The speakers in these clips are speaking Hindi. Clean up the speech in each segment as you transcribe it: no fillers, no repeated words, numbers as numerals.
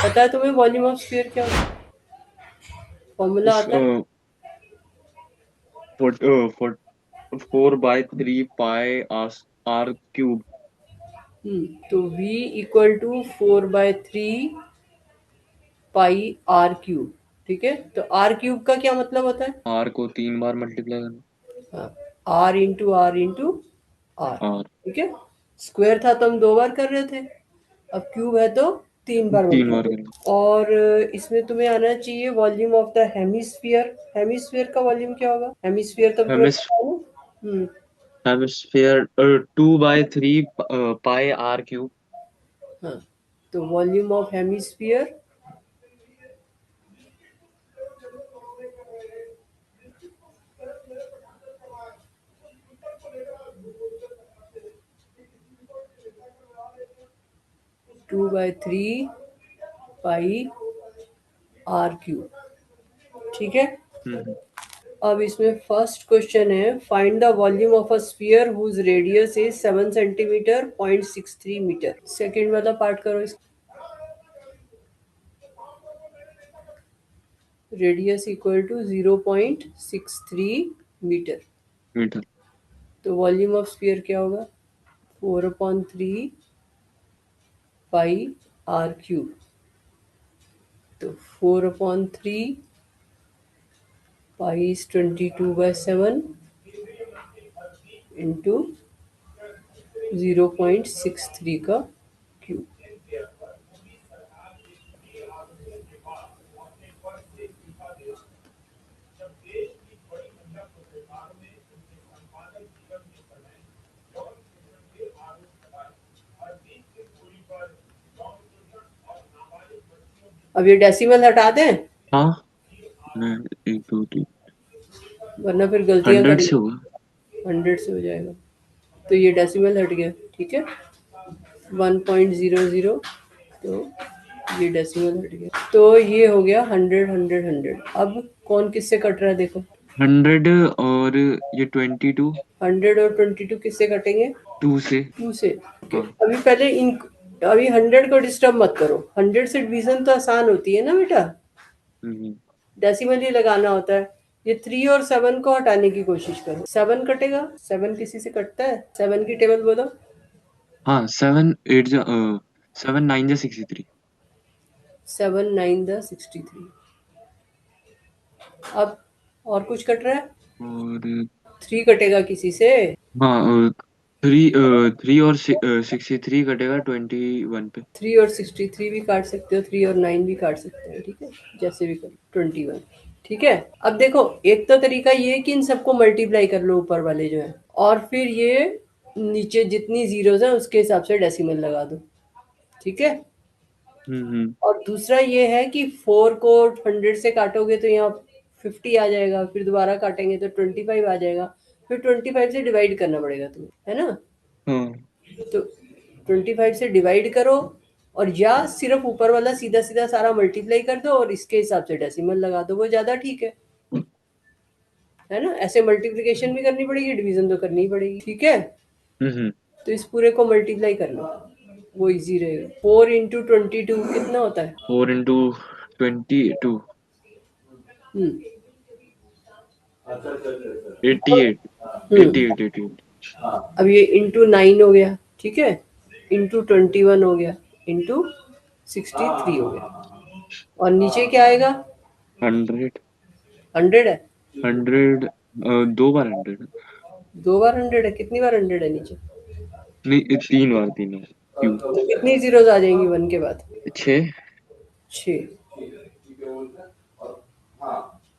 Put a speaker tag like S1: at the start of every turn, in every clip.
S1: पता है तुम्हें वॉल्यूम ऑफ स्फीयर क्या होता है? फॉर्मूला
S2: उस
S1: आता है?
S2: 4/3 पाई आर क्यूब।
S1: तो v equal to 4/3 pi r cube. ठीक है, तो आर क्यूब का क्या मतलब होता है?
S2: आर को 3 बार मल्टीप्लाई करना।
S1: R into r into r.
S2: R
S1: ठीक है, स्क्वायर था तो हम 2 बार कर रहे थे, अब क्यूब है तो 3 बार
S2: 3 बार करना।
S1: मल्टीप्लाई। और इसमें तुम्हें आना चाहिए volume of the hemisphere. Hemisphere का वॉल्यूम क्या होगा? हेमिस्फीयर तो तुम्हें
S2: हेमिस
S1: पता है ना?
S2: Hemisphere 2/3 pi r cube.
S1: हाँ, तो volume of hemisphere 2/3 pi r cube. ठीक है,
S2: हम्म
S1: अब इसमें फर्स्ट क्वेश्चन है, find the volume of a sphere whose radius is 7 centimetre 0.63 metre. Second वाला पार्ट करो। इस radius equal to 0.63 metre,
S2: metre.
S1: तो वॉल्यूम ऑफ स्फीयर क्या होगा? 4/3 पाई आर क्यूब। तो 4/3 पाई इज 22/7 इंटू 0.63 का क्यूब। अब ये डेसिमल हटा दें,
S2: हाँ, नहीं, 1 2 3।
S1: वरना फिर गलतियां
S2: 100
S1: करेंगे।
S2: से होगा।
S1: 100 से हो जाएगा, तो ये डेसिमल हट गया। ठीक है, 1.00, तो ये डेसिमल हट गया, तो ये हो गया 100 100 100। अब कौन किससे कट रहा है देखो।
S2: 100 और ये 22।
S1: 100 और 22 किससे कटेंगे?
S2: 2 से।
S1: 2 से। ओके,
S2: हाँ।
S1: अभी पहले इन, अभी 100 को डिस्टर्ब मत करो। 100 से डिवीजन तो आसान होती है ना बेटा,
S2: हम्म
S1: डेसिमल ही लगाना होता है। ये 3 और 7 को हटाने की कोशिश करो। 7 कटेगा, 7 किसी से कटता है? 7 की टेबल बोलो।
S2: हाँ, 7 9 जा 63।
S1: 7 9 द 63। अब और कुछ कट रहा है?
S2: और
S1: 3 कटेगा किसी से?
S2: हाँ, 3 और 63 कटेगा 21 पे।
S1: 3 और 63 भी काट सकते हो, 3 और 9 भी काट सकते हो। ठीक है, जैसे भी करो, 21। ठीक है, अब देखो, एक तो तरीका ये है कि इन सबको मल्टीप्लाई कर लो ऊपर वाले जो है, और फिर ये नीचे जितनी जीरोज है उसके हिसाब से डेसिमल लगा दो। ठीक है,
S2: हम्म
S1: और दूसरा ये है कि 4 को 100 से काटोगे तो यहाँ 50 आ जाएगा, फिर दोबारा काटेंगे तो 25 आ जाएगा, फिर 25 से डिवाइड करना पड़ेगा तुम्हें, है ना?
S2: हाँ।
S1: तो 25 से डिवाइड करो, और या सिर्फ ऊपर वाला सीधा सीधा सारा मल्टीप्लाई कर दो और इसके हिसाब से डेसिमल लगा दो, वो ज्यादा ठीक है ना? ऐसे मल्टीप्लिकेशन भी करनी पड़ेगी, डिवीजन तो करनी ही पड़ेगी। ठीक है,
S2: हम्म
S1: तो इस पूरे को मल्टीप्लाई कर लो, वो इजी रहेगा। 4 इंटू 22 कितना होता है?
S2: 4 × 22।
S1: हम्म
S2: 88। एट्टी
S1: हम्म
S2: एट 88।
S1: अब ये इंटू 9 हो गया। ठीक है, इंटू 21 हो गया, इंटू 63 हो गया, और नीचे क्या आएगा?
S2: 100।
S1: 100 है।
S2: 100। 2 बार 100।
S1: 2 बार 100 है? कितनी बार 100 है नीचे?
S2: नहीं, 3 बार 3 बार क्यों।
S1: तो कितनी जीरोज आ जाएंगी 1 के बाद?
S2: 6।
S1: 6।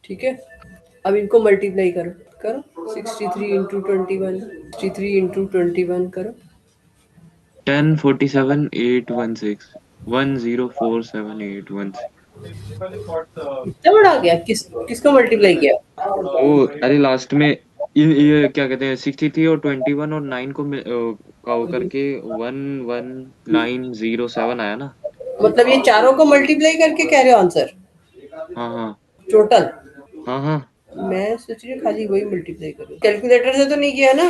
S1: ठीक है, अब इनको मल्टीप्लाई करो। करो 63 इंटू 21, 63 इंटू 21 करो।
S2: 1047 816 1047 816।
S1: इतना बड़ा आ गया? किसको मल्टीप्लाई किया?
S2: वो अरे लास्ट में ये क्या कहते हैं, 63 और 21 और 9 को का वो करके 11907 आया ना।
S1: मतलब ये चारों को मल्टीप्लाई करके कह रहे हो आंसर?
S2: हाँ हाँ
S1: टोटल?
S2: हाँ हाँ।
S1: मैं सोच रही हूँ खाली वही मल्टीप्लाई करो, कैलकुलेटर से तो नहीं किया ना?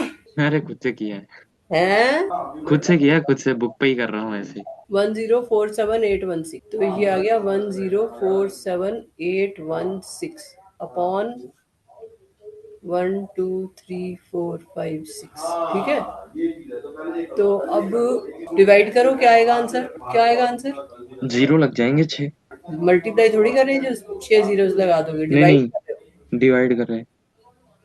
S2: अरे खुद से किया है।
S1: हैं
S2: खुद से किया, खुद से बुक पे ही कर रहा हूँ ऐसे।
S1: 1047816, तो ये आ गया 1047816 अपॉन 1 2 3 4 5 6, ठीक है। तो अब डिवाइड करो, क्या आएगा आंसर, क्या आएगा आंसर।
S2: जीरो लग जाएंगे 6।
S1: मल्टीप्लाई थोड़ी कर रहे हैं जो 6 जीरोस लगा दोगे,
S2: नहीं
S1: डिवाइड
S2: नहीं,
S1: कर रहे
S2: डिवाइड कर रहे हैं।
S1: हो।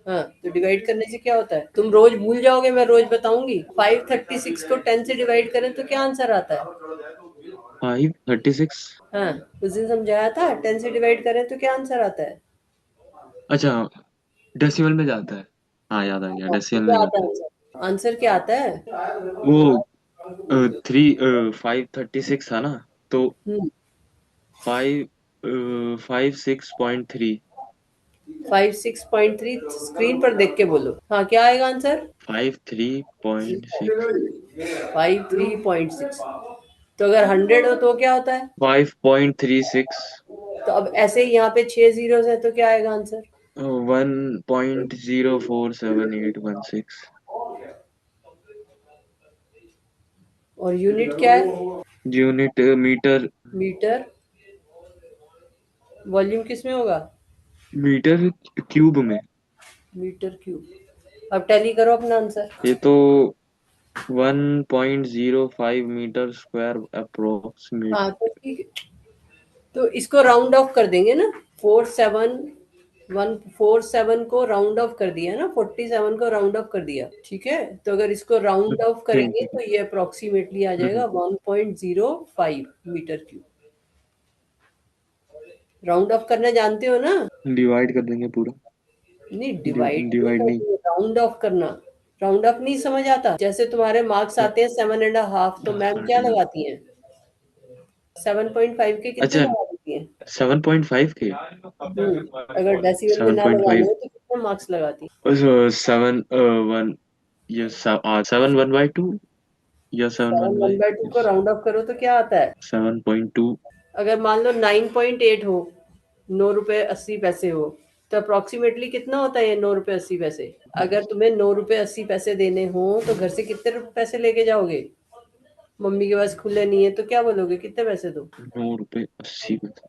S1: हाँ, तो डिवाइड करने से क्या होता है, तुम रोज भूल जाओगे, मैं रोज बताऊंगी। 536 को 10 से डिवाइड करें तो क्या आंसर आता है।
S2: 536।
S1: हाँ, उस दिन समझाया था, 10 से डिवाइड करें तो क्या आंसर आता है।
S2: अच्छा, डेसिमल में जाता है। हाँ याद आ गया,
S1: हाँ, तो
S2: डेसिमल में
S1: क्या आता
S2: जाता
S1: है
S2: है।
S1: आंसर, आंसर क्या आता है।
S2: वो 536 था ना, तो
S1: हम्म
S2: 556.3।
S1: 56.3, स्क्रीन पर देख के बोलो, हाँ क्या आएगा आंसर।
S2: 53.6।
S1: 53.6, तो अगर 100 हो तो क्या होता है।
S2: 5.36।
S1: तो अब ऐसे ही यहाँ पे 6 जीरो है तो क्या आएगा आंसर।
S2: 1.047816।
S1: और यूनिट क्या है।
S2: Unit metre.
S1: मीटर। वॉल्यूम किस में होगा।
S2: मीटर क्यूब में।
S1: Metre cube. अब टैली करो अपना आंसर।
S2: ये तो 1.05 मीटर स्क्वायर अप्रोक्सीमेट।
S1: हाँ तो ठीक है, तो इसको राउंड ऑफ कर देंगे ना। 147 को राउंड ऑफ कर दिया ना, 47 को राउंड ऑफ कर दिया, ठीक है। तो अगर इसको राउंड ऑफ
S2: ठीक
S1: करेंगे
S2: है।
S1: तो ये अप्रोक्सीमेटली आ जाएगा 1.05 मीटर क्यूब। राउंड ऑफ करना जानते हो ना।
S2: डिवाइड कर देंगे पूरा।
S1: नहीं, डिवाइड नहीं
S2: डिवाइड नहीं।
S1: करना, राउंड ऑफ करना। राउंड ऑफ नहीं समझ आता, जैसे तुम्हारे मार्क्स आते हैं 7.5, तो मैम क्या
S2: 8.5।
S1: लगाती हैं, 7.5 के कितने
S2: अच्छा,
S1: लगा देती हैं।
S2: 7.5 के।
S1: अगर डेसिमल में
S2: सेवन
S1: ना
S2: पॉइंट
S1: लगाने
S2: फाइव
S1: हो तो कितने मार्क्स लगाती
S2: सेवन वन। ये 7 1/2 या सेवन
S1: है।
S2: वन
S1: 1/2
S2: बाई
S1: को राउंड ऑफ करो तो क्या आता है।
S2: 7.2।
S1: अगर मान लो 9.8 हो, 9 रुपए 80 पैसे हो, तो अप्रोक्सीमेटली कितना होता है ये 9 रुपए 80 पैसे। अगर तुम्हें 9 रुपए 80 पैसे देने हो तो घर से कितने पैसे लेके जाओगे। मम्मी के पास खुले नहीं है तो क्या बोलोगे, कितने पैसे दो।
S2: 9 रुपए 80 पैसे।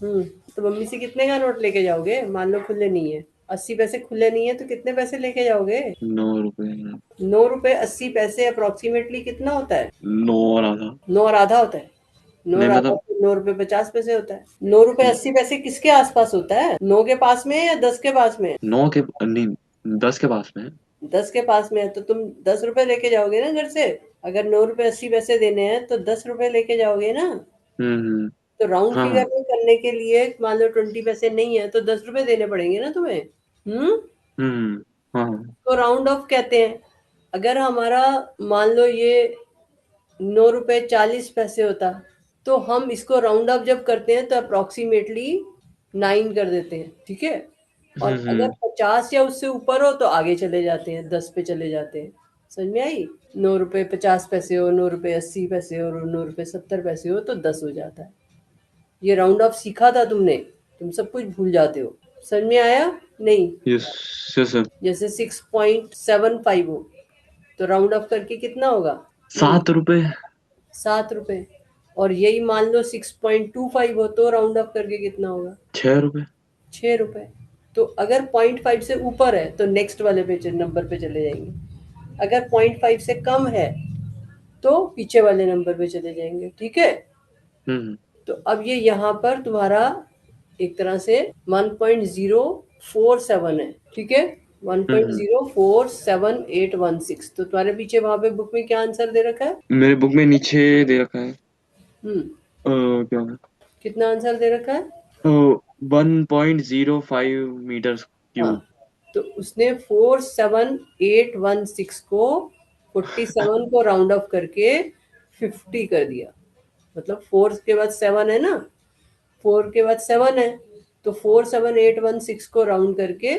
S1: हम्म तो मम्मी से कितने का नोट लेके जाओगे, मान लो खुले नहीं है, 80 पैसे खुले नहीं है तो कितने पैसे लेके जाओगे।
S2: 9 रुपए।
S1: 9 रुपए 80 पैसे अप्रोक्सीमेटली कितना होता है।
S2: 9 और आधा।
S1: 9 और आधा होता है। नौ
S2: नहीं
S1: और आधा
S2: मतलब,
S1: तो 9 रुपए 50 पैसे होता है। 9 रुपए 80 पैसे किसके आसपास होता है, 9 के पास में है या 10 के पास में है।
S2: 9 के नहीं, 10 के पास में है।
S1: 10 के पास में है तो तुम 10 रुपए लेके जाओगे ना घर से। अगर 9 रुपए 80 पैसे देने हैं तो 10 रुपए लेके जाओगे ना।
S2: हम्म।
S1: तो राउंड
S2: हाँ
S1: फिगर
S2: हाँ।
S1: में करने के लिए मान लो 20 पैसे नहीं है तो 10 रुपए देने पड़ेंगे ना तुम्हें। हम्म
S2: हम्म। हाँ हाँ।
S1: तो राउंड ऑफ कहते हैं। अगर हमारा मान लो ये 9 रुपए 40 पैसे होता, तो हम इसको राउंड ऑफ जब करते हैं तो अप्रोक्सीमेटली 9 कर देते हैं, ठीक है। और अगर
S2: हम्म।
S1: 50 या उससे ऊपर हो तो आगे चले जाते हैं, 10 पे चले जाते हैं। समझ में आई। 9 रुपए 50 पैसे हो, 9 रुपए 80 पैसे हो और 9 रुपए 70 पैसे हो तो 10 हो जाता है। ये राउंड ऑफ सीखा था तुमने, तुम सब कुछ भूल जाते हो। समझ में आया नहीं।
S2: Yes yes sir.
S1: जैसे 6.75 हो तो राउंड ऑफ करके कितना होगा।
S2: 7 रुपए।
S1: 7 रुपए। और यही मान लो 6.25 हो तो राउंड ऑफ करके कितना होगा।
S2: 6 रुपए।
S1: 6 रुपए। तो अगर 0.5 से ऊपर है तो नेक्स्ट वाले पे नंबर पे चले जाएंगे। अगर 0.5 से कम है तो पीछे वाले नंबर पे चले जाएंगे, ठीक है।
S2: हम्म
S1: तो अब ये यहाँ पर तुम्हारा एक तरह से 1.047 है, ठीक है। One point
S2: hmm.
S1: Zero four seven eight one six तो तुम्हारे पीछे वहां पे बुक में क्या आंसर दे रखा है।
S2: मेरे बुक में नीचे दे रखा है।
S1: हम्म
S2: क्या है?
S1: कितना आंसर दे रखा है।
S2: 1.05 मीटर
S1: हाँ,
S2: क्यूब।
S1: तो उसने 47816 को 47 को राउंड ऑफ करके 50 कर दिया। मतलब 4 के बाद 7 है ना, 4 के बाद 7 है, तो 47816 को राउंड करके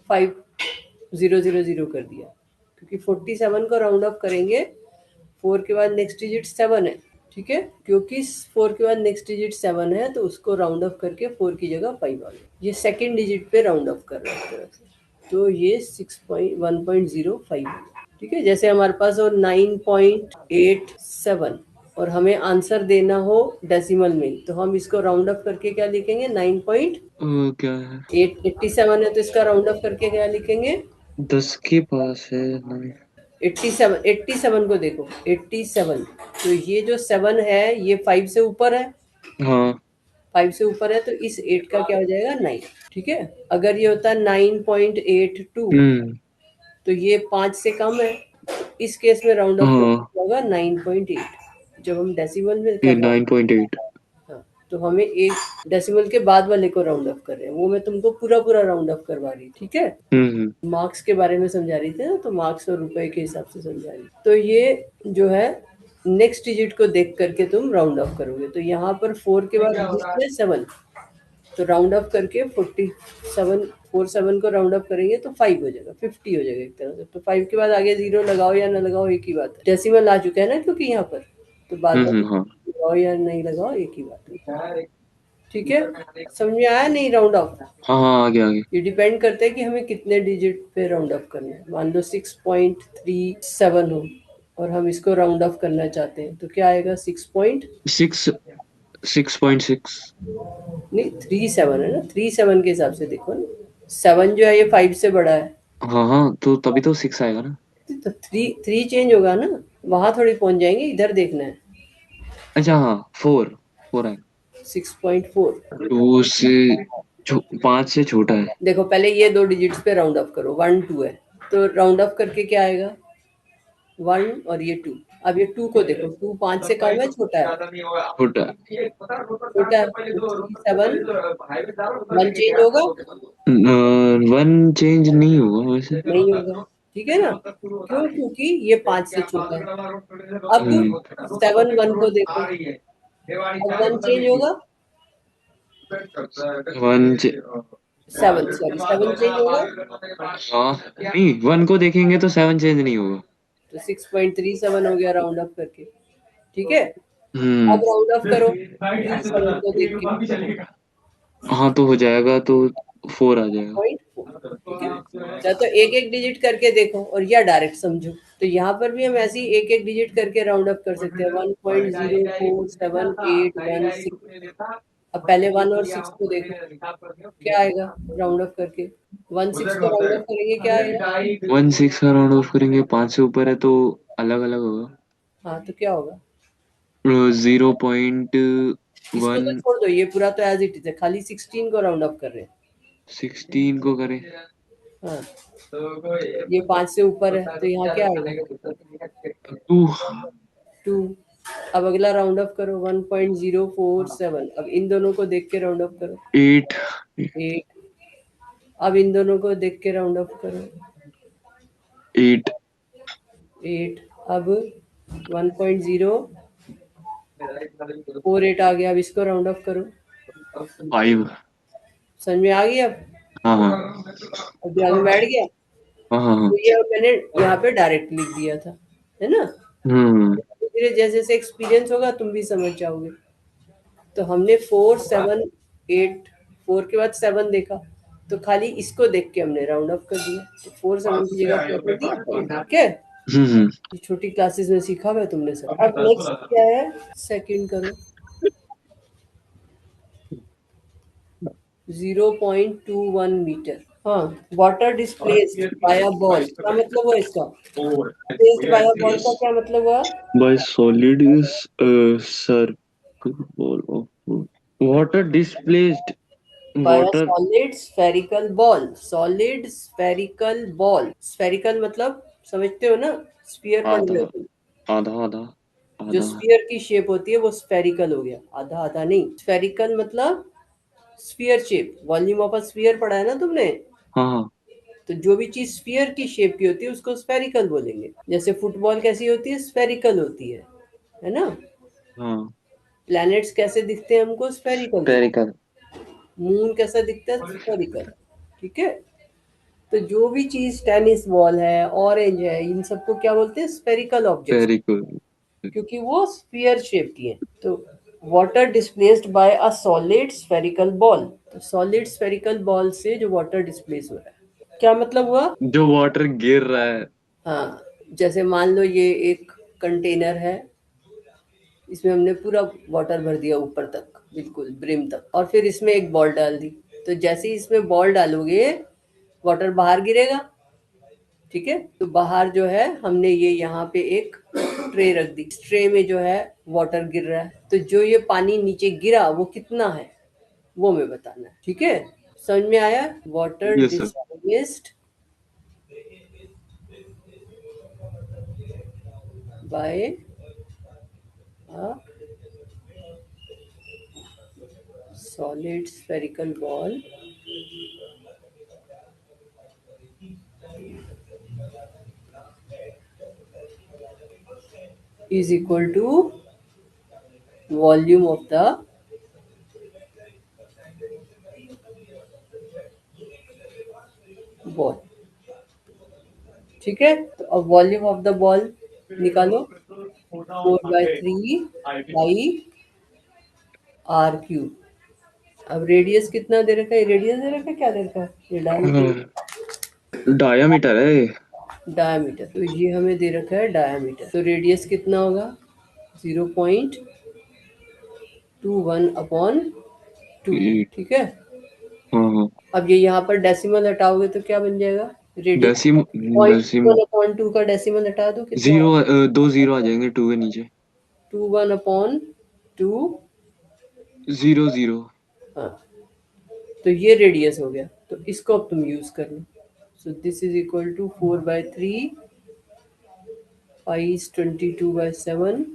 S1: 5000 कर दिया। क्योंकि 47 को राउंड ऑफ करेंगे, 4 के बाद नेक्स्ट डिजिट 7 है, ठीक है। क्योंकि 4 के बाद नेक्स्ट डिजिट 7 है तो उसको राउंड ऑफ करके 4 की जगह 5 आ गया। ये सेकेंड डिजिट पे राउंड ऑफ कर रहा है इस तरह से। तो ये 6.1.05 है। ठीक है, जैसे हमारे पास हो 9.87 और हमें आंसर देना हो डेसिमल में, तो हम इसको राउंड अप करके क्या लिखेंगे? 9.
S2: क्या है?
S1: 87 है तो इसका राउंड अप करके क्या लिखेंगे?
S2: 10 के पास है नहीं।
S1: 87 को देखो, 87, तो ये जो 7 है ये 5 से ऊपर है,
S2: हाँ
S1: 5 से ऊपर है, तो इस 8 का क्या हो जाएगा? 9। ठीक है, अगर ये होता है 9.82
S2: हम्म
S1: तो ये 5 से कम है, इस केस में राउंड ऑफ
S2: हाँ
S1: करना होगा 9.8, जब हम डेसिमल में
S2: ये
S1: कर रहे हैं।
S2: 9.8।
S1: हाँ, तो हमें एक डेसिमल के बाद वाले को राउंड ऑफ कर रहे हैं, वो मैं तुमको पूरा पूरा राउंड ऑफ करवा रही, ठीक है। मार्क्स के बारे में समझा रही थी ना, तो मार्क्स और रुपए के हिसाब से समझा रही। तो ये जो है नेक्स्ट डिजिट को देख करके तुम राउंड ऑफ करोगे, तो यहाँ पर 4 के बाद डिजिट है 7, तो राउंड ऑफ करके 47 को राउंड ऑफ करेंगे तो 5 हो जाएगा, 50 हो जाएगा एक तरह से। तो 5 के बाद आगे जीरो लगाओ या ना लगाओ एक ही बात है, डेसिमल आ चुका है ना क्योंकि यहाँ पर, तो बाद में
S2: हाँ
S1: लगाओ या नहीं लगाओ एक ही बात है। ठीक है, समझ में आया नहीं राउंड ऑफ?
S2: हाँ हाँ आगे आगे।
S1: ये डिपेंड करता है कि हमें कितने डिजिट पे राउंड ऑफ करना है। मान लो 6.37 हो और हम इसको राउंड ऑफ करना चाहते हैं, तो क्या आएगा?
S2: 6.6।
S1: नहीं, 37 है ना, 37 के हिसाब से देखो ना, 7 जो है ये 5 से बड़ा है,
S2: हाँ हाँ तो तभी तो 6 आएगा ना।
S1: तो थ्री थ्री चेंज होगा ना, वहां थोड़ी पहुंच जाएंगे, इधर देखना है।
S2: अच्छा हाँ 4 4 है।
S1: 6.4।
S2: 2 से 5 से छोटा है।
S1: देखो पहले ये दो डिजिट्स पे राउंड ऑफ करो, 1 2 है, तो राउंड ऑफ करके क्या आएगा? 1 और ये 2। अब ये 2 को देखो, 2 5 से कम है, छोटा है?
S2: छोटा।
S1: छोटा है, तो 37, 1 चेंज होगा?
S2: 1 चेंज नहीं होगा वैसे।
S1: नहीं होगा, ठीक है ना, क्यों? क्योंकि ये 5 से छोटा है। अब 7 1 को देखो, अब 1 चेंज होगा?
S2: 1
S1: 7, सॉरी, 7 चेंज होगा?
S2: हाँ नहीं 1 को देखेंगे तो 7 चेंज नहीं होगा।
S1: तो 6.37 हो गया राउंड ऑफ करके, ठीक है।
S2: हम्म
S1: अब राउंड ऑफ करो 37 को देख के,
S2: हाँ तो हो जाएगा तो 4 आ जाएगा।
S1: 0.4, ठीक है। या तो एक एक डिजिट करके देखो और या डायरेक्ट समझो, तो यहाँ पर भी हम ऐसे ही एक एक डिजिट करके राउंड अप कर सकते हैं, 1.04781 6। अब पहले 1 और 6 को देखो, क्या आएगा राउंड ऑफ करके? 1 6 को राउंड ऑफ करेंगे, क्या आएगा?
S2: 1 6 का राउंड ऑफ करेंगे 5 से ऊपर है तो अलग अलग होगा।
S1: हाँ, तो क्या होगा?
S2: 0.1।
S1: इसको तो छोड़ दो, ये पूरा तो एज इट इज है, खाली 16 को राउंड ऑफ कर रहे हैं।
S2: 16 को करें
S1: हाँ, ये 5 से ऊपर है तो यहाँ क्या आएगा?
S2: 2।
S1: 2। अब अगला राउंड ऑफ करो, 1.047, अब इन दोनों को देख के राउंड ऑफ करो।
S2: 8।
S1: 8। अब इन दोनों को देख के राउंड ऑफ करो।
S2: 8।
S1: 8। अब 1.048 आ गया, अब इसको राउंड ऑफ करो।
S2: 5।
S1: समझ में आ गया?
S2: हाँ हाँ
S1: अब दिमाग में बैठ गया?
S2: हाँ हाँ।
S1: तो ये मैंने यहाँ पे डायरेक्ट लिख दिया था, है ना।
S2: हम्म
S1: धीरे जैसे जैसे एक्सपीरियंस होगा तुम भी समझ जाओगे। तो हमने 4 7 8, 4 के बाद 7 देखा, तो खाली इसको देख के हमने राउंड अप कर दिया, तो 4 7 की जगह 4 कर दिया, ठीक है।
S2: हम्म।
S1: ये छोटी क्लासेस में सीखा हुआ है तुमने सब। अब नेक्स्ट क्या है? सेकंड करो। 0.21 मीटर। हाँ, water displaced by a ball, क्या मतलब हुआ इसका? डिस्प्लेस्ड बाय अ बॉल का क्या मतलब हुआ?
S2: By solid is circle ball of water displaced
S1: by a
S2: water।
S1: Solid spherical ball, solid spherical ball, spherical मतलब समझते हो ना, स्फीयर पढ़
S2: आधा
S1: रहे हो तुम।
S2: आधा आधा
S1: जो
S2: आधा।
S1: स्फीयर की शेप होती है वो स्फेरिकल हो गया, आधा आधा नहीं, स्फेरिकल मतलब sphere shape, volume of a sphere पढ़ा है ना तुमने।
S2: हाँ हाँ
S1: तो जो भी चीज स्फीयर की शेप की होती है उसको स्फेरिकल बोलेंगे। जैसे फुटबॉल कैसी होती है? स्फेरिकल होती है ना।
S2: हाँ।
S1: प्लैनेट्स कैसे दिखते हैं हमको? स्फेरिकल दिखते
S2: spherical।
S1: हैं। मून कैसा दिखता है? स्फेरिकल, ठीक है। तो जो भी चीज टेनिस बॉल है, ऑरेंज है, इन सबको क्या बोलते हैं? Spherical objects,
S2: spherical।
S1: क्योंकि वो स्फीयर शेप की है। तो water displaced by a solid spherical ball, तो सॉलिड स्फेरिकल बॉल से जो वाटर डिस्प्लेस हो रहा है, क्या मतलब हुआ?
S2: जो वाटर गिर रहा है।
S1: हाँ, जैसे मान लो ये एक कंटेनर है, इसमें हमने पूरा वाटर भर दिया ऊपर तक, बिल्कुल ब्रिम तक, और फिर इसमें एक बॉल डाल दी। तो जैसे ही इसमें बॉल डालोगे वाटर बाहर गिरेगा, ठीक है। तो बाहर जो है हमने ये यहाँ पे एक ट्रे रख दी, ट्रे में जो है वाटर गिर रहा है, तो जो ये पानी नीचे गिरा वो कितना है वो हमें बताना है, ठीक है। समझ में आया? Water
S2: yes sir.
S1: Displaced by a solid spherical ball is equal to volume of the ball, ठीक है। तो अब वॉल्यूम ऑफ द बॉल निकालो, 4/3 बाई आर क्यूब। अब रेडियस कितना दे रखा है? रेडियस दे रखा है, क्या दे रखा है? ये डायमीटर,
S2: डायामीटर है ये।
S1: डायमीटर। तो ये हमें दे रखा है डायमीटर, तो रेडियस कितना होगा? 0.21/2,
S2: ये-
S1: ठीक है।
S2: हाँ हाँ।
S1: अब ये यहाँ पर डेसिमल हटाओगे तो क्या बन जाएगा? रेडियस
S2: डेसिम
S1: 0.21/2 का डेसिमल हटा दो, कितना?
S2: जीरो, 2 जीरो आ जाएंगे 2 के नीचे।
S1: 21/2।
S2: 0 0।
S1: हाँ, तो ये रेडियस हो गया, तो इसको अब तुम यूज कर लो। So this is equal to 4/3, pi is 22/7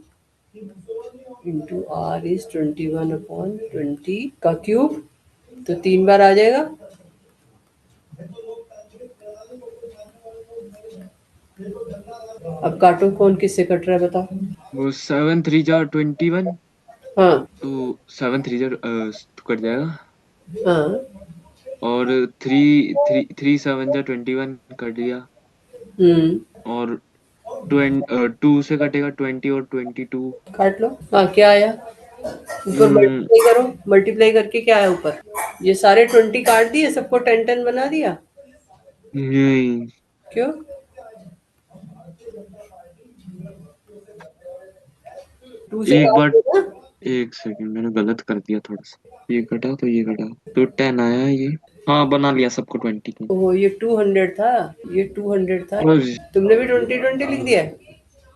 S1: into R is 21/20 का क्यूब, तो 3 बार आ जाएगा। अब काटो, कौन किससे कट रहा है बताओ।
S2: वो 7 3 जा 21।
S1: हाँ
S2: तो 7 3 जा कट जाएगा।
S1: हाँ।
S2: और 3 3 3 7 जा 21 कट गया।
S1: हम्म,
S2: और 2 से कटेगा 20 और 22।
S1: काट लो। हाँ, क्या आया ऊपर? मल्टीप्लाई करो, मल्टीप्लाई करके क्या आया ऊपर? ये सारे 20 काट दिए, सबको 10 10 बना दिया।
S2: नहीं,
S1: क्यों? टू से
S2: एक
S1: काट
S2: बार,
S1: दो ना।
S2: एक सेकंड, मैंने गलत कर दिया थोड़ा सा। ये कटा तो ये कटा, तो 10 आया ये। हाँ, बना लिया सबको 20 को।
S1: ओह, ये 200 था, ये 200 था।
S2: और
S1: तुमने भी 20 20 लिख दिया है।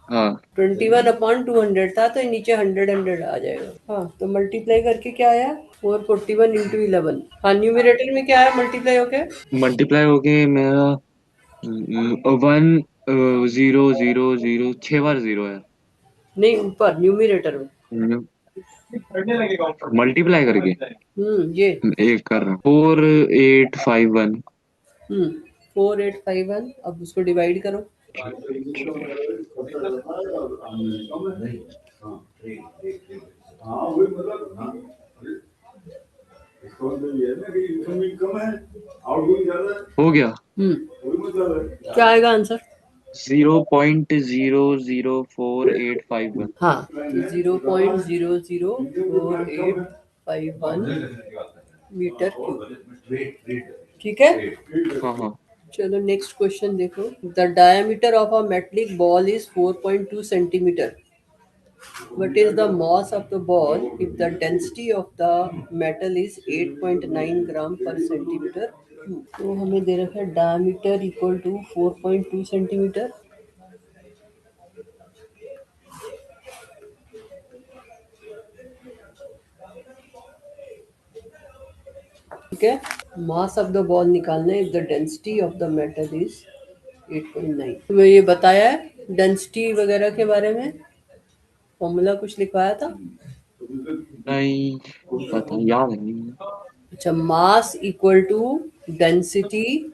S2: हाँ,
S1: 21/200 था, तो नीचे 100 आ जाएगा। हाँ, तो मल्टीप्लाई करके क्या आया? 441 × 11। हाँ, न्यूमरेटर में क्या आया मल्टीप्लाई होके?
S2: मल्टीप्लाई हो गए मेरा 1 0 0 0 6 बार 0 है।
S1: नहीं, ऊपर न्यूमरेटर में।
S2: मल्टीप्लाई करके
S1: ये
S2: एक कर रहा हूँ। 4851।
S1: 4851, अब उसको डिवाइड करो।
S2: हो गया।
S1: क्या आएगा आंसर?
S2: 0.00485
S1: हाँ, तो 0.00485 मीटर क्यूब, ठीक है।
S2: हाँ हाँ।
S1: चलो नेक्स्ट क्वेश्चन देखो। The diameter of a metallic ball is 4.2 centimetre. What is the mass of the ball if the density of the metal is 8.9 ग्राम पर सेंटीमीटर क्यूब? तो हमें दे रखा है डायमीटर इक्वल टू 4.2 सेंटीमीटर, ठीक है। मास ऑफ द बॉल निकालना है, if the density of the metal is 8.9। तुम्हें ये बताया है डेंसिटी वगैरह के बारे में? फॉर्मूला कुछ लिखवाया था?
S2: नहीं पता, याद नहीं।
S1: अच्छा, mass equal to density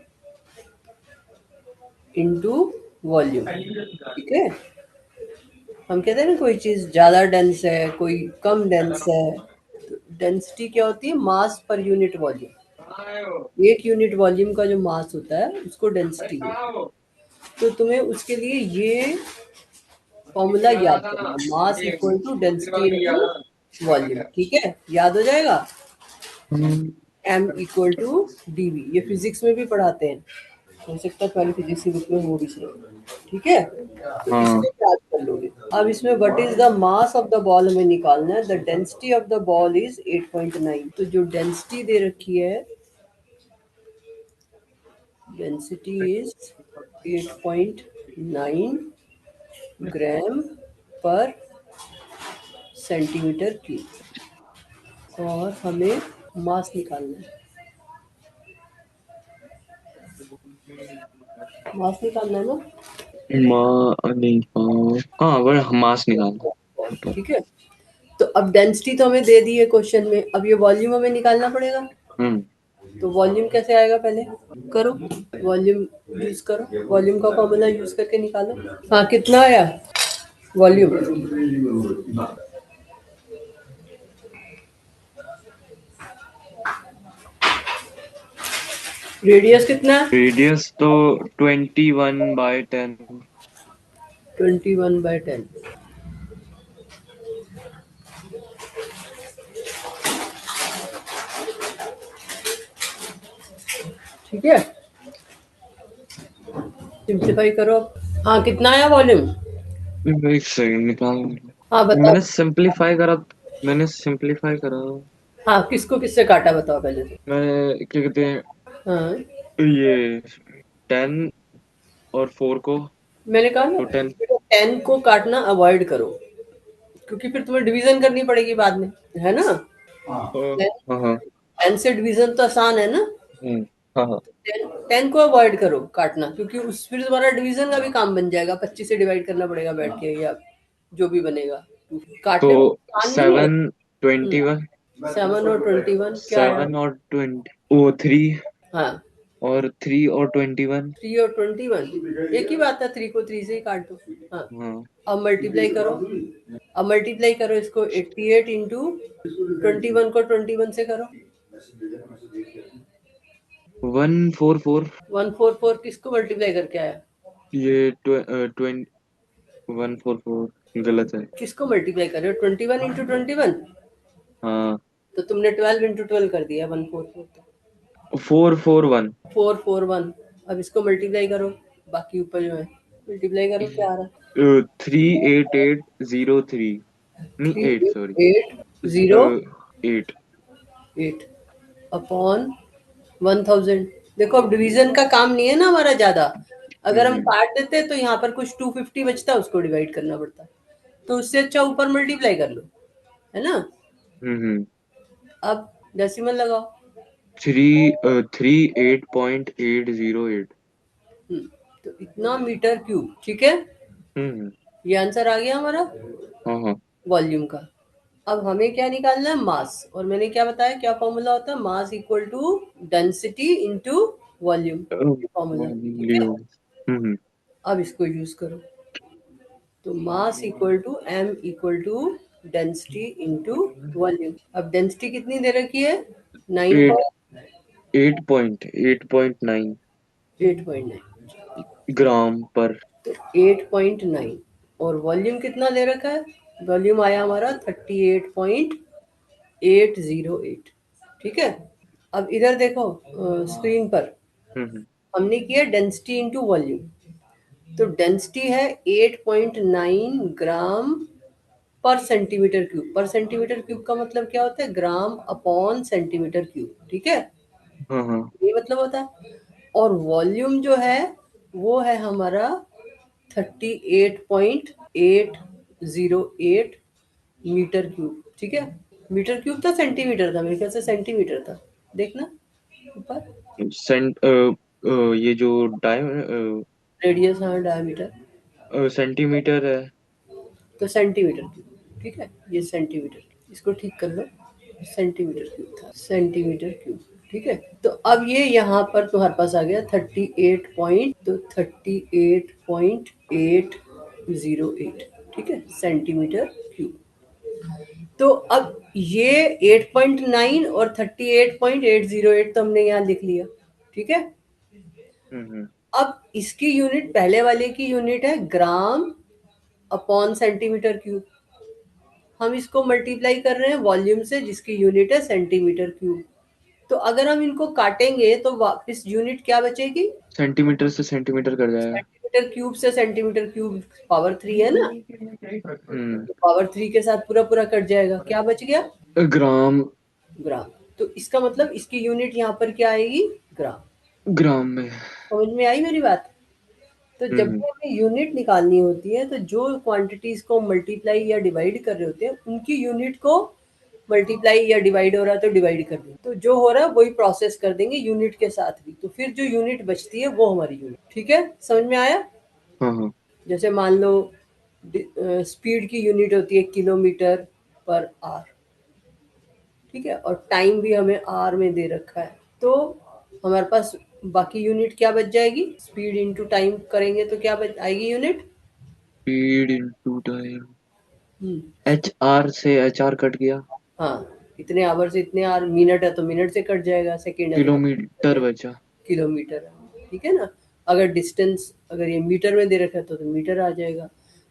S1: into volume, ठीक है। हम कहते हैं ना कोई चीज ज्यादा डेंस है, कोई कम डेंस है, तो डेंसिटी क्या होती है? मास पर यूनिट वॉल्यूम। एक यूनिट वॉल्यूम का जो मास होता है उसको डेंसिटी होती है। तो तुम्हें उसके लिए ये फॉर्मूला याद करना, mass equal to density into volume, ठीक है। याद हो जाएगा।
S2: Hmm,
S1: m equal to dv, ये फिजिक्स में भी पढ़ाते हैं। हो सकता है तुम्हारी फिजिक्स की बुक में वो भी सही, ठीक है। तो
S2: हाँ।
S1: इसको याद कर लोगे। अब इसमें what is the mass of the ball हमें निकालना है। The density of the ball is 8.9। तो जो डेंसिटी दे रखी है, डेंसिटी इज 8.9 ग्राम पर सेंटीमीटर क्यूब, और हमें मास निकालना है। मास निकालना है ना।
S2: नहीं, हाँ वह मास निकालना।
S1: ठीक है। तो अब डेंसिटी तो हमें दे दी है क्वेश्चन में, अब ये वॉल्यूम हमें निकालना पड़ेगा।
S2: हम्म।
S1: तो वॉल्यूम कैसे आएगा, पहले करो वॉल्यूम यूज करो, वॉल्यूम का फॉर्मूला यूज करके निकालो। हाँ, कितना आया वॉल्यूम? रेडियस कितना है?
S2: रेडियस तो 21/10।
S1: 21/10। ठीक है, सिंप्लीफाई करो अब। हाँ, कितना आया वॉल्यूम?
S2: एक सेकंड निकाल।
S1: हाँ बताओ।
S2: मैंने सिंपलीफाई करा। मैंने सिंपलीफाई करा।
S1: हाँ, किसको किससे काटा बताओ पहले तो।
S2: मैंने क्या कहते हैं,
S1: हाँ,
S2: ये 10 और 4 को।
S1: मैंने कहा ना,
S2: तो 10।
S1: 10 को काटना अवॉइड करो, क्योंकि फिर तुम्हें डिवीजन करनी पड़ेगी बाद में, है ना।
S2: हाँ हाँ।
S1: 10 से डिवीजन तो आसान है ना।
S2: हम्म, हाँ हाँ।
S1: 10 को अवॉइड करो काटना, क्योंकि उस फिर तुम्हारा डिवीजन का भी काम बन जाएगा, 25 से डिवाइड करना पड़ेगा बैठ के, या जो भी बनेगा।
S2: तो
S1: काटने में आसान नहीं है।
S2: 7, 21।
S1: 7 और 21 क्या आया?
S2: 7 और 20, ओ 3।
S1: हाँ,
S2: और 3 और 21।
S1: 3 और 21 एक ही बात है, 3 को 3 से ही काट दो। हाँ,
S2: हाँ।
S1: अब मल्टीप्लाई करो। अब मल्टीप्लाई करो इसको 88 इंटू 21 को 21 से करो।
S2: 144।
S1: 144 किसको मल्टीप्लाई करके आया?
S2: ये 144 गलत है।
S1: किसको मल्टीप्लाई कर रहे हो? 21 इंटू 21।
S2: हाँ।
S1: तो तुमने 12 इंटू 12 कर दिया 144। तो
S2: 441।
S1: 441। अब इसको मल्टीप्लाई करो, बाकी ऊपर जो है मल्टीप्लाई करो, क्या आ रहा है?
S2: 38803। नहीं,
S1: three
S2: 8, sorry.
S1: Eight eight zero
S2: 8।
S1: Eight upon 1000। देखो, अब डिवीजन का काम नहीं है ना हमारा ज्यादा। अगर हम
S2: हम्म
S1: काट देते तो यहाँ पर कुछ 250 बचता, उसको डिवाइड करना पड़ता। तो उससे अच्छा ऊपर मल्टीप्लाई कर लो, है ना।
S2: हम्म।
S1: अब डेसिमल लगाओ।
S2: 338.808।
S1: हम्म, तो इतना मीटर क्यूब, ठीक है।
S2: हम्म।
S1: ये आंसर आ गया हमारा
S2: हाँ हाँ।
S1: वॉल्यूम का। अब हमें क्या निकालना है? मास। और मैंने क्या बताया, क्या फॉर्मूला होता है? Mass equal to density into volume, formula, ठीक है।
S2: हम्म।
S1: अब इसको यूज करो। तो mass equal to M equal to density into volume. अब डेंसिटी कितनी दे रखी है? 9
S2: 8।
S1: पॉइंट
S2: 8.9
S1: 8.9।
S2: ग्राम पर।
S1: तो 8.9, और वॉल्यूम कितना दे रखा है? वॉल्यूम आया हमारा 38.808। ठीक है। अब इधर देखो स्क्रीन पर,
S2: हम्म
S1: हमने किया डेंसिटी इंटू वॉल्यूम। तो डेंसिटी है 8.9 ग्राम पर सेंटीमीटर क्यूब। पर सेंटीमीटर क्यूब का मतलब क्या होता है? ग्राम अपॉन सेंटीमीटर क्यूब, ठीक है।
S2: हाँ हाँ।
S1: ये मतलब होता है। और वॉल्यूम जो है वो है हमारा 38.808 मीटर क्यूब, ठीक है। मीटर क्यूब था सेंटीमीटर था? मेरे ख्याल से सेंटीमीटर था, देखना ऊपर।
S2: ये जो
S1: रेडियस, हाँ, डायमीटर।
S2: सेंटीमीटर है।
S1: तो सेंटीमीटर क्यूब, ठीक है, ये सेंटीमीटर, इसको ठीक कर लो। सेंटीमीटर क्यूब था, सेंटीमीटर क्यूब, ठीक है। तो अब ये यहाँ पर तुम्हारे पास आ गया 38.808, ठीक है, सेंटीमीटर क्यूब। तो अब ये 8.9 और 38.808 तो हमने यहाँ लिख लिया, ठीक है।
S2: हम्म।
S1: अब इसकी यूनिट, पहले वाले की यूनिट है ग्राम अपॉन सेंटीमीटर क्यूब। हम इसको मल्टीप्लाई कर रहे हैं वॉल्यूम से, जिसकी यूनिट है सेंटीमीटर क्यूब। तो अगर हम इनको काटेंगे तो वापस यूनिट क्या बचेगी?
S2: सेंटीमीटर से सेंटीमीटर कट जाएगा।
S1: सेंटीमीटर क्यूब से सेंटीमीटर क्यूब पावर 3 है ना, तो पावर 3 के साथ पूरा पूरा कट जाएगा, क्या बच गया?
S2: ग्राम।
S1: ग्राम। तो इसका मतलब इसकी यूनिट यहाँ पर क्या आएगी? ग्राम।
S2: ग्राम में।
S1: समझ में आई मेरी बात? तो जब
S2: हम्म।
S1: भी हमें यूनिट निकालनी होती है तो जो क्वांटिटीज को मल्टीप्लाई या डिवाइड कर रहे होते हैं उनकी यूनिट को मल्टीप्लाई या डिवाइड हो रहा है तो डिवाइड कर देंगे, तो जो हो रहा है वही प्रोसेस कर देंगे यूनिट के साथ भी, तो फिर जो यूनिट बचती है वो हमारी यूनिट। ठीक है, समझ में आया?
S2: हाँ हाँ।
S1: जैसे मान लो स्पीड की यूनिट होती है किलोमीटर पर आवर, ठीक है, और टाइम भी हमें आर में दे रखा है, तो हमारे पास बाकी यूनिट क्या बच जाएगी? स्पीड इंटू टाइम करेंगे तो क्या बच आएगी unit?
S2: Speed into time.
S1: Hmm.
S2: H R से एच आर कट गया।
S1: हाँ, इतने आवर से इतने आवर, मिनट है तो मिनट से कट जाएगा, सेकंड है तो
S2: किलोमीटर बचा।
S1: किलोमीटर है, ठीक है ना। अगर डिस्टेंस, अगर ये मीटर में दे रखा है तो मीटर आ जाएगा।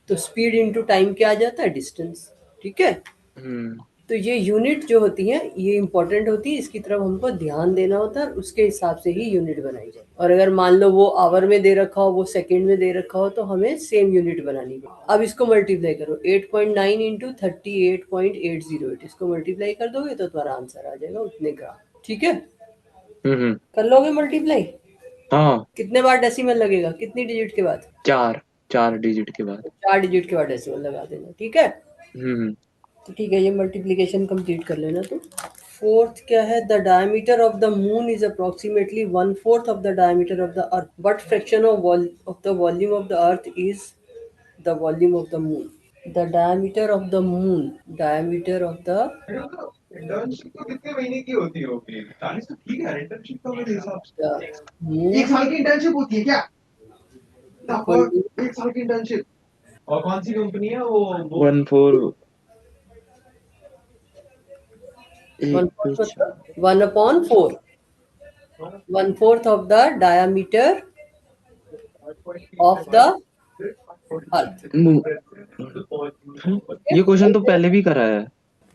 S1: तो स्पीड इंटू टाइम क्या आ जाता है? डिस्टेंस। ठीक है,
S2: हम्म।
S1: तो ये यूनिट जो होती है ये इंपॉर्टेंट होती है, इसकी तरफ हमको ध्यान देना होता है और उसके हिसाब से ही यूनिट बनाई जाए। और अगर मान लो वो आवर में दे रखा हो, वो सेकंड में दे रखा हो, तो हमें सेम यूनिट बनानी है। अब इसको मल्टीप्लाई करो, 8.9 इंटू 38.808, इसको मल्टीप्लाई कर दोगे तो तुम्हारा आंसर आ जाएगा उतने ग्राम। ठीक है,
S2: हम्म।
S1: कर लोगे मल्टीप्लाई?
S2: हाँ।
S1: कितने बार डेसिमल लगेगा, कितनी डिजिट के बाद?
S2: चार। चार डिजिट के बाद।
S1: 4 डिजिट के बाद डेसिमल लगा देना, ठीक है।
S2: हम्म।
S1: तो ठीक है, ये मल्टीप्लिकेशन कंप्लीट कर लेना तुम। फोर्थ क्या है? The diameter of the moon is approximately 1/4 of the diameter of the earth, what fraction of the volume of the earth is the volume of the moon? The diameter of the moon, diameter of the
S3: internship तो कितने महीने की होती होगी? 40 तो ठीक है, इंटर्नशिप तो मेरे हिसाब से
S1: मून
S3: 1 साल की इंटर्नशिप होती है क्या?
S1: इक्वल टू
S3: 1 साल की इंटर्नशिप। और कौन सी कंपनी है वो?
S2: 1/4। एक कुछ।
S1: 1/4, 1/4 of the diameter of the अर्थ।
S2: ये क्वेश्चन तो पहले भी करा है।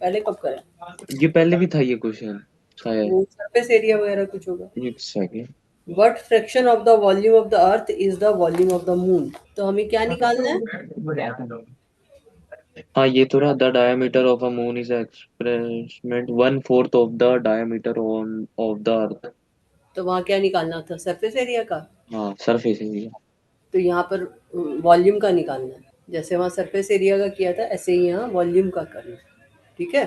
S1: पहले कब करा?
S2: ये पहले भी था ये क्वेश्चन शायद।
S1: वो सरफेस एरिया वगैरह कुछ होगा।
S2: एक second.
S1: What fraction of the volume of the earth is the volume of the moon? तो हमें क्या निकालना है?
S2: हाँ ये तो रहा, the diameter of a moon is expressment 1/4 of the diameter on of the earth.
S1: तो वहाँ क्या निकालना था? सरफेस एरिया का।
S2: हाँ सरफेस एरिया।
S1: तो यहाँ पर वॉल्यूम का निकालना है, जैसे वहाँ सरफेस एरिया का किया था ऐसे ही यहाँ वॉल्यूम का करना है, ठीक है।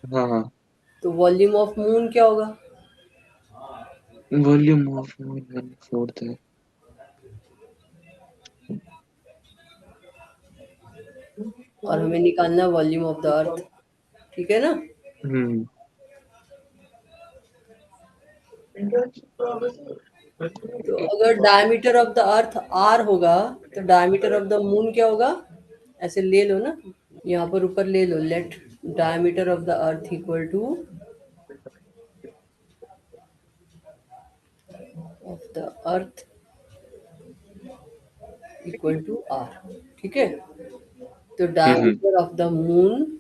S2: हाँ हाँ।
S1: तो वॉल्यूम ऑफ मून क्या होगा?
S2: वॉल्यूम ऑफ मून 1/4 है।
S1: और हमें निकालना है वॉल्यूम ऑफ द अर्थ, ठीक है ना।
S2: हम्म।
S1: तो अगर diameter of the earth r होगा तो डायमीटर ऑफ द मून क्या होगा? ऐसे ले लो ना, यहाँ पर ऊपर ले लो, let diameter of the earth equal to of the earth equal to R, ठीक है। तो diameter of the moon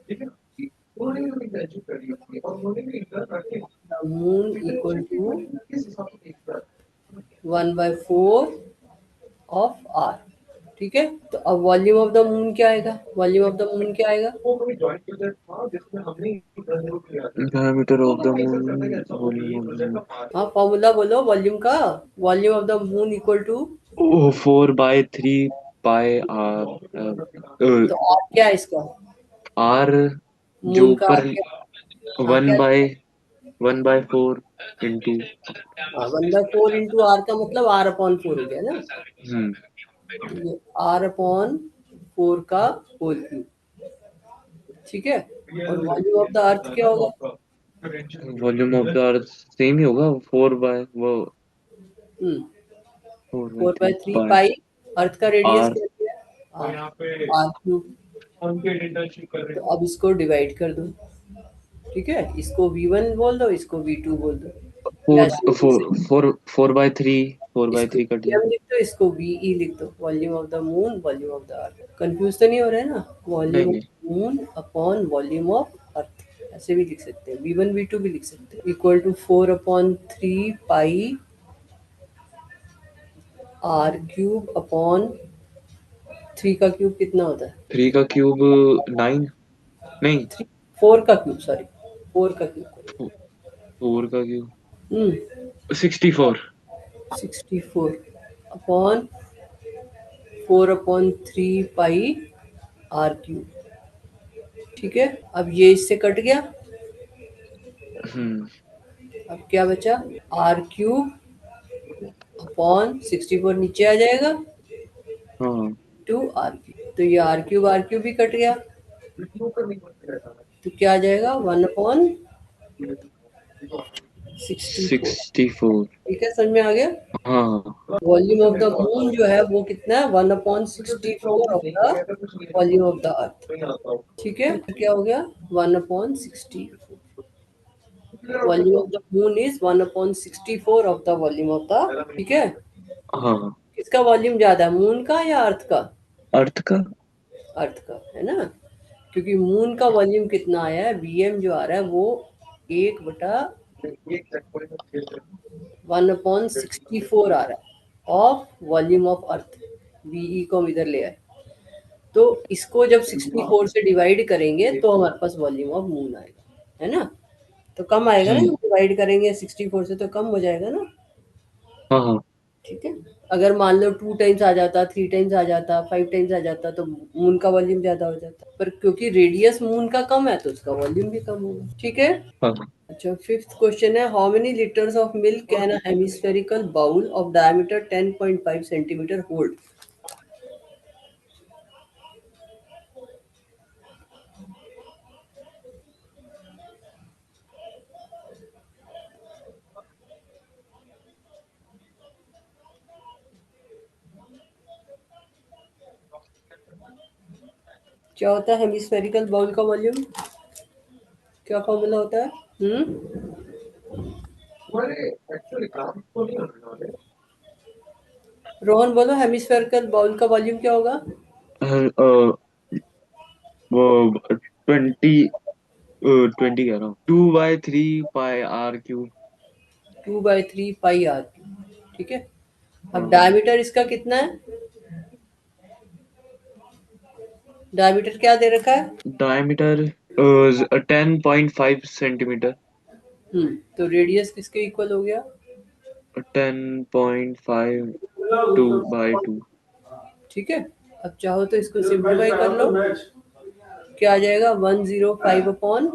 S1: equal to 1/4 of R, ठीक है। तो अब वॉल्यूम ऑफ द मून क्या आएगा? वॉल्यूम ऑफ द मून क्या आएगा?
S2: Diameter of the moon, volume of the moon.
S1: हाँ, फॉर्मूला बोलो वॉल्यूम का। Volume of the moon equal to,
S2: 4/3 pi r.
S1: तो आर क्या है इसका?
S2: आर जो
S1: मून का
S2: ऊपर
S1: आर क्या? हाँ,
S2: वन
S1: क्या?
S2: Bye 1/4 into.
S1: 1/4 इंटू आर का मतलब R/4 हो गया ना।
S2: हम्म।
S1: ये R/4 का होल क्यूब, ठीक है। और वॉल्यूम ऑफ द अर्थ क्या होगा?
S2: Volume of the earth same ही होगा, 4 बाय वो
S1: हम्म,
S2: फोर बाय
S1: 4/3
S2: पाई
S1: पाई, अर्थ का रेडियस
S2: आर।
S1: क्या है?
S3: और यहाँ पे
S1: आर क्यूब।
S3: इंटर्नशिप कर रहे
S1: तो अब इसको डिवाइड कर दो, ठीक है। इसको V1 बोल दो, इसको V2 बोल दो, या
S2: फोर
S1: ऐसे
S2: फोर फोर 4/3 फोर बाय
S1: इसको
S2: थ्री कट
S1: VM
S2: जाए।
S1: लिख दो, इसको VE लिख दो, volume of the moon, volume of the earth. Confuse तो नहीं हो रहा है ना?
S2: नहीं
S1: वॉल्यूम ऑफ
S2: नहीं।
S1: Moon upon volume of earth, ऐसे भी लिख सकते हैं, v1 v2 भी लिख सकते हैं, equal to 4/3 pi r cube upon 3 का क्यूब कितना होता है?
S2: 3 का क्यूब 9, नहीं
S1: 4 का क्यूब, सॉरी 4 का क्यूब।
S2: 4 का cube
S1: 64
S2: 64
S1: upon 4/3 pi r cube. ठीक है, अब ये इससे कट गया,
S2: हम्म
S1: अब क्या बचा? r क्यूब अपॉन 64 नीचे आ जाएगा,
S2: हाँ
S1: 2r क्यूब। तो ये r क्यूब भी कट गया, तो क्या आ जाएगा? 1/64।
S2: 64
S1: ठीक है, समझ में आ गया?
S2: हाँ
S1: वॉल्यूम ऑफ द मून जो है वो कितना है? 1/64 of the volume of the अर्थ। ठीक है, तो क्या हो गया? 1/64। Volume of the moon is 1/64 of the volume of the, ठीक है।
S2: हाँ
S1: किसका वॉल्यूम ज्यादा है, मून का या अर्थ का?
S2: अर्थ का
S1: अर्थ का, है ना, क्योंकि मून का वॉल्यूम कितना आया है, वीएम जो आ रहा है वो 1/1/64 आ रहा है of volume of earth. VE को हम इधर ले आए, तो इसको जब 64 से डिवाइड करेंगे तो हमारे पास वॉल्यूम ऑफ मून आएगा, है ना। तो कम आएगा ना,
S2: हम्म
S1: जब डिवाइड करेंगे 64 से तो कम हो जाएगा ना।
S2: हाँ हाँ
S1: ठीक है, अगर मान लो 2 टाइम्स आ जाता, 3 टाइम्स आ जाता, 5 टाइम्स आ जाता तो मून का वॉल्यूम ज्यादा हो जाता, पर क्योंकि रेडियस मून का कम है तो उसका वॉल्यूम भी कम होगा। ठीक है।
S2: हाँ
S1: अच्छा, फिफ्थ क्वेश्चन है, how many litres of milk can a hemispherical bowl of diameter 10.5 centimetre hold? क्या होता है हेमिस्फेरिकल बाउल का वॉल्यूम? क्या फॉर्मूला होता है? रोहन बोलो, हेमिस्फेरिकल बाउल का वॉल्यूम क्या होगा?
S2: वो 20 कह रहा हूँ, 2/3 pi r cube.
S1: 2/3 pi r. ठीक है, अब
S2: हाँ
S1: डायमीटर इसका कितना है? डायमीटर क्या दे रखा है?
S2: Diameter 10.5 centimetre.
S1: तो रेडियस किसके इक्वल हो गया?
S2: 10.5 2/2।
S1: ठीक है, अब चाहो तो इसको सिंप्लीफाई कर लो, क्या आ जाएगा? 105/20।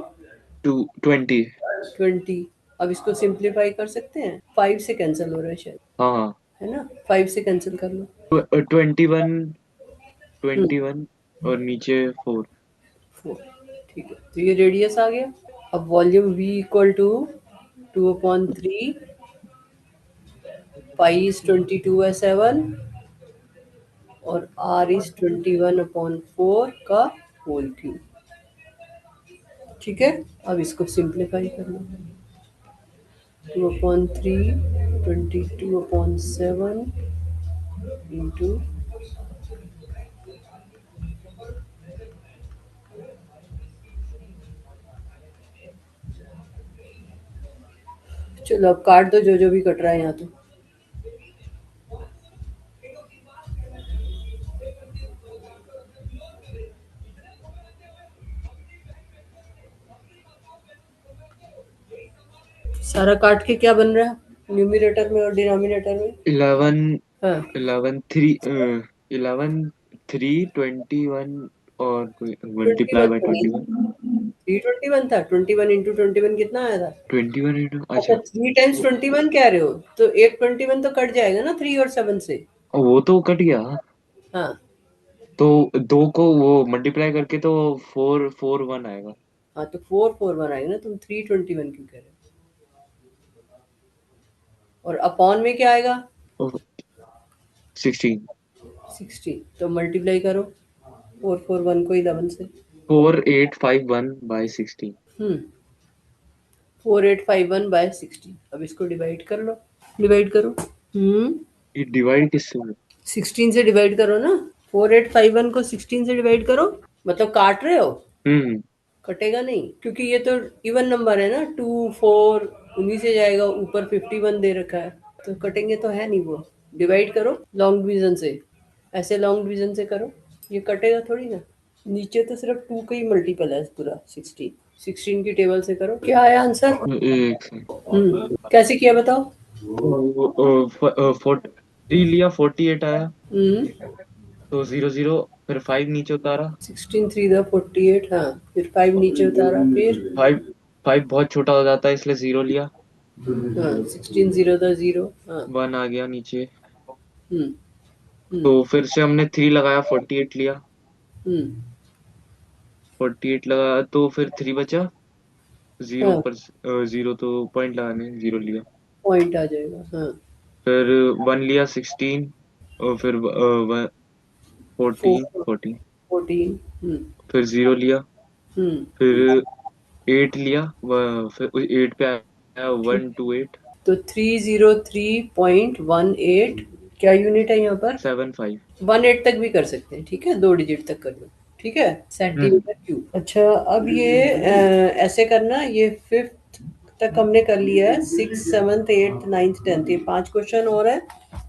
S2: 20।
S1: अब इसको सिंप्लीफाई कर सकते हैं, 5 से कैंसिल हो रहा है शायद,
S2: हाँ हाँ
S1: है ना, 5 से कैंसिल कर लो।
S2: 21
S1: हम्म
S2: 21 और नीचे 4।
S1: 4। ठीक है, तो ये रेडियस आ गया। अब volume v equal to 2/3 pi is 22/7 और r इज 21/4 का होल क्यूब। ठीक है, अब इसको सिंप्लीफाई कर लो, 2/3 22/7 इंटू, चलो अब काट दो जो जो भी कट रहा है यहाँ तो। सारा काट के क्या बन रहा है न्यूमरेटर में और डिनोमिनेटर में?
S2: 11
S1: हाँ,
S2: 11 3 11 3 21 और मल्टीप्लाई
S1: 21
S2: बाय
S1: तो नहीं
S2: 21।
S1: था, 321 था, 21 इंटू 21 कितना आया था?
S2: 21 इंटू,
S1: अच्छा,
S2: अच्छा
S1: 3 टाइम्स 21 कह रहे हो, तो एक 21 तो कट जाएगा ना 3 और 7 से।
S2: वो तो कट गया।
S1: हाँ
S2: तो दो को वो मल्टीप्लाई करके तो 441 आएगा।
S1: हाँ, तो 441 आएगा ना, तुम 321 क्यों कह रहे हो? और अपॉन में क्या आएगा?
S2: 16।
S1: 16, तो मल्टीप्लाई करो 441 को 11 से।
S2: 4851/16।
S1: 4851/16। अब इसको डिवाइड कर लो, डिवाइड करो।
S2: ये डिवाइड किससे हुआ?
S1: 16 से डिवाइड करो ना, 4851 को 16 से डिवाइड करो, मतलब काट रहे हो?
S2: हम्म
S1: कटेगा नहीं, क्योंकि ये तो इवन नंबर है ना, 2 4 उन्हीं से जाएगा, ऊपर 51 दे रखा है, तो कटेंगे तो है नहीं वो। डिवाइड करो लॉन्ग डिवीजन से, ऐसे लॉन्ग डिवीजन से करो, ये कटेगा थोड़ी ना। नीचे तो सिर्फ 2 का ही मल्टीपल है पूरा, 16 की टेबल से करो। क्या आया आंसर?
S2: एक सेकंड,
S1: कैसे किया बताओ?
S2: 3 लिया, 48 आया,
S1: हम्म
S2: तो 0 0, फिर 5 नीचे उतारा।
S1: 16 3 द 48, हाँ, फिर 5 नीचे उतारा, फिर
S2: 5 बहुत छोटा हो जाता है इसलिए 0 लिया।
S1: हाँ 16 0 द 0, हाँ
S2: 1 आ गया नीचे,
S1: हम्म
S2: तो फिर से हमने 3 लगाया, 48 लिया।
S1: हम्म
S2: 48 लगाया तो फिर 3 बचा, 0
S1: हाँ
S2: पर 0 तो पॉइंट लगाने, 0 लिया।
S1: पॉइंट आ जाएगा, हाँ।
S2: फिर 1 लिया, 16, और फिर 14
S1: 4
S2: 14,
S1: 14,
S2: फिर 0 लिया,
S1: हम्म
S2: फिर 8 लिया, फिर 8 पे आया
S1: ठीक।
S2: 128
S1: तो 303.18 क्या यूनिट है यहाँ पर?
S2: 75।
S1: 18 तक भी कर सकते हैं, ठीक है, 2 डिजिट तक कर लो, ठीक है,
S2: हम्म
S1: सेंटीमीटर क्यूब। अच्छा, अब ये ऐसे करना, ये 5th तक हमने कर लिया है, 6 7th 8th 9th 10th, ये 5 क्वेश्चन और है,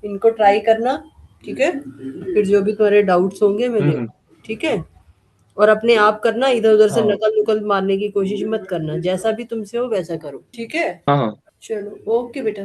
S1: इनको ट्राई करना, ठीक है। फिर जो भी तुम्हारे डाउट्स होंगे मैं ले,
S2: हम्म
S1: ठीक है। और अपने आप करना, इधर उधर से
S2: हाँ
S1: नकल नुकल मारने की कोशिश मत करना, जैसा भी तुमसे हो वैसा करो, ठीक है।
S2: हाँ हाँ।
S1: चलो, ओके बेटा।